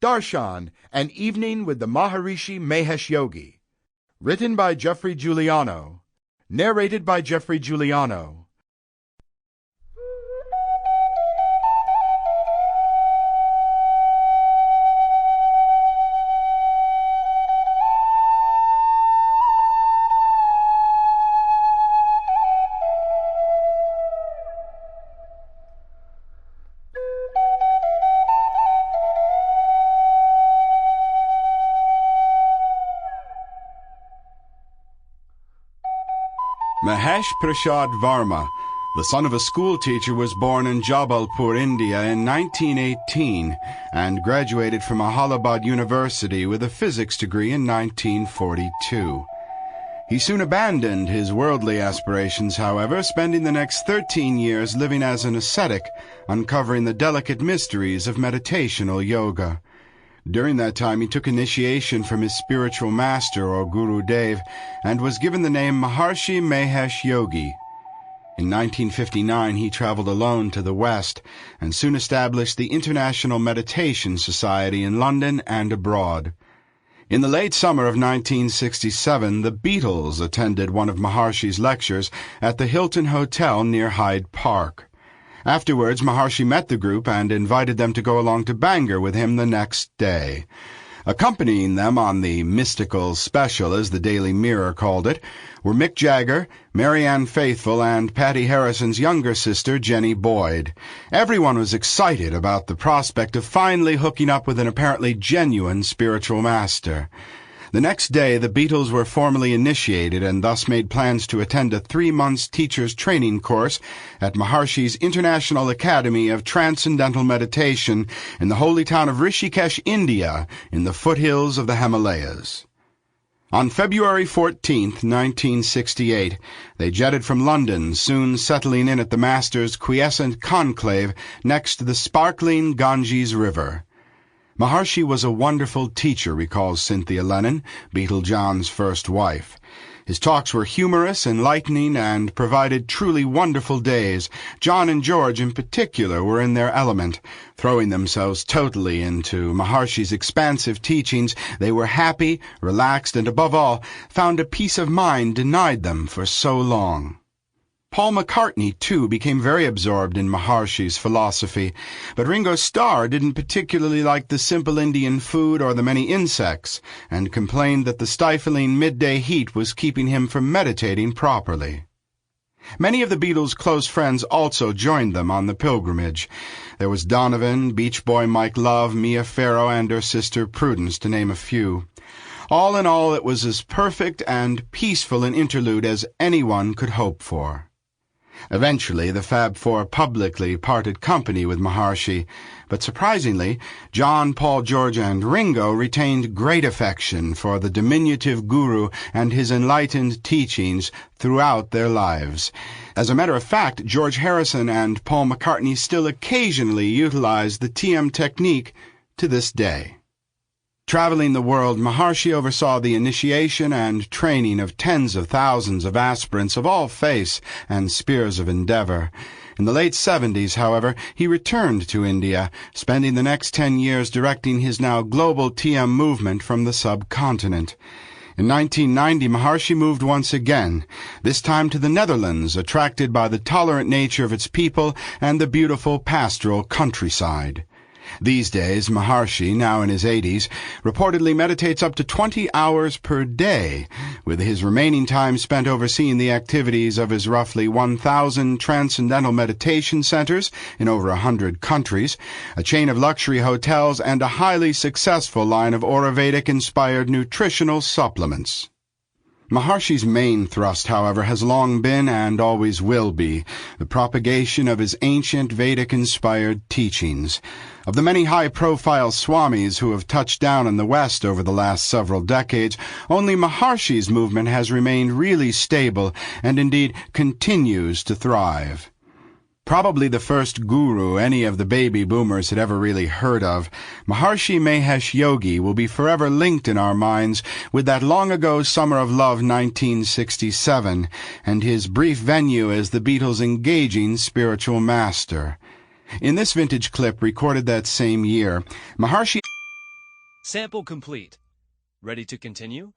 Darshan, An Evening with the Maharishi Mahesh Yogi. Written by Geoffrey Giuliano. Narrated by Geoffrey Giuliano. Mahesh Prasad Varma, the son of a schoolteacher, was born in Jabalpur, India in 1918 and graduated from Allahabad University with a physics degree in 1942. He soon abandoned his worldly aspirations, however, spending the next 13 years living as an ascetic, uncovering the delicate mysteries of meditational yoga. During that time, he took initiation from his spiritual master, or Guru Dev, and was given the name Maharishi Mahesh Yogi. In 1959, he traveled alone to the West and soon established the International Meditation Society in London and abroad. In the late summer of 1967, the Beatles attended one of Maharishi's lectures at the Hilton Hotel near Hyde Park. Afterwards, Maharishi met the group and invited them to go along to Bangor with him the next day. Accompanying them on the mystical special, as the Daily Mirror called it, were Mick Jagger, Marianne Faithfull, and Patty Harrison's younger sister, Jenny Boyd. Everyone was excited about the prospect of finally hooking up with an apparently genuine spiritual master. The next day, the Beatles were formally initiated and thus made plans to attend a 3-month teacher's training course at Maharishi's International Academy of Transcendental Meditation in the holy town of Rishikesh, India, in the foothills of the Himalayas. On February 14, 1968, they jetted from London, soon settling in at the Master's quiescent conclave next to the sparkling Ganges River. Maharishi was a wonderful teacher, recalls Cynthia Lennon, Beatle John's first wife. His talks were humorous, enlightening, and provided truly wonderful days. John and George, in particular, were in their element. Throwing themselves totally into Maharishi's expansive teachings, they were happy, relaxed, and above all, found a peace of mind denied them for so long. Paul McCartney, too, became very absorbed in Maharishi's philosophy, but Ringo Starr didn't particularly like the simple Indian food or the many insects, and complained that the stifling midday heat was keeping him from meditating properly. Many of the Beatles' close friends also joined them on the pilgrimage. There was Donovan, Beach Boy Mike Love, Mia Farrow, and her sister Prudence, to name a few. All in all, it was as perfect and peaceful an interlude as anyone could hope for. Eventually, the Fab Four publicly parted company with Maharishi, but surprisingly, John, Paul, George, and Ringo retained great affection for the diminutive guru and his enlightened teachings throughout their lives. As a matter of fact, George Harrison and Paul McCartney still occasionally utilize the TM technique to this day. Traveling the world, Maharishi oversaw the initiation and training of tens of thousands of aspirants of all faiths and spheres of endeavor. In the late 70s, however, he returned to India, spending the next 10 years directing his now global TM movement from the subcontinent. In 1990, Maharishi moved once again, this time to the Netherlands, attracted by the tolerant nature of its people and the beautiful pastoral countryside. These days, Maharishi, now in his 80s, reportedly meditates up to 20 hours per day, with his remaining time spent overseeing the activities of his roughly 1,000 transcendental meditation centers in over 100 countries, a chain of luxury hotels, and a highly successful line of Ayurvedic-inspired nutritional supplements. Maharishi's main thrust, however, has long been and always will be the propagation of his ancient Vedic-inspired teachings. Of the many high-profile swamis who have touched down in the West over the last several decades, only Maharishi's movement has remained really stable and indeed continues to thrive. Probably the first guru any of the baby boomers had ever really heard of, Maharishi Mahesh Yogi will be forever linked in our minds with that long-ago Summer of Love 1967 and his brief venue as the Beatles' engaging spiritual master. In this vintage clip recorded that same year, Maharishi Sample complete. Ready to continue?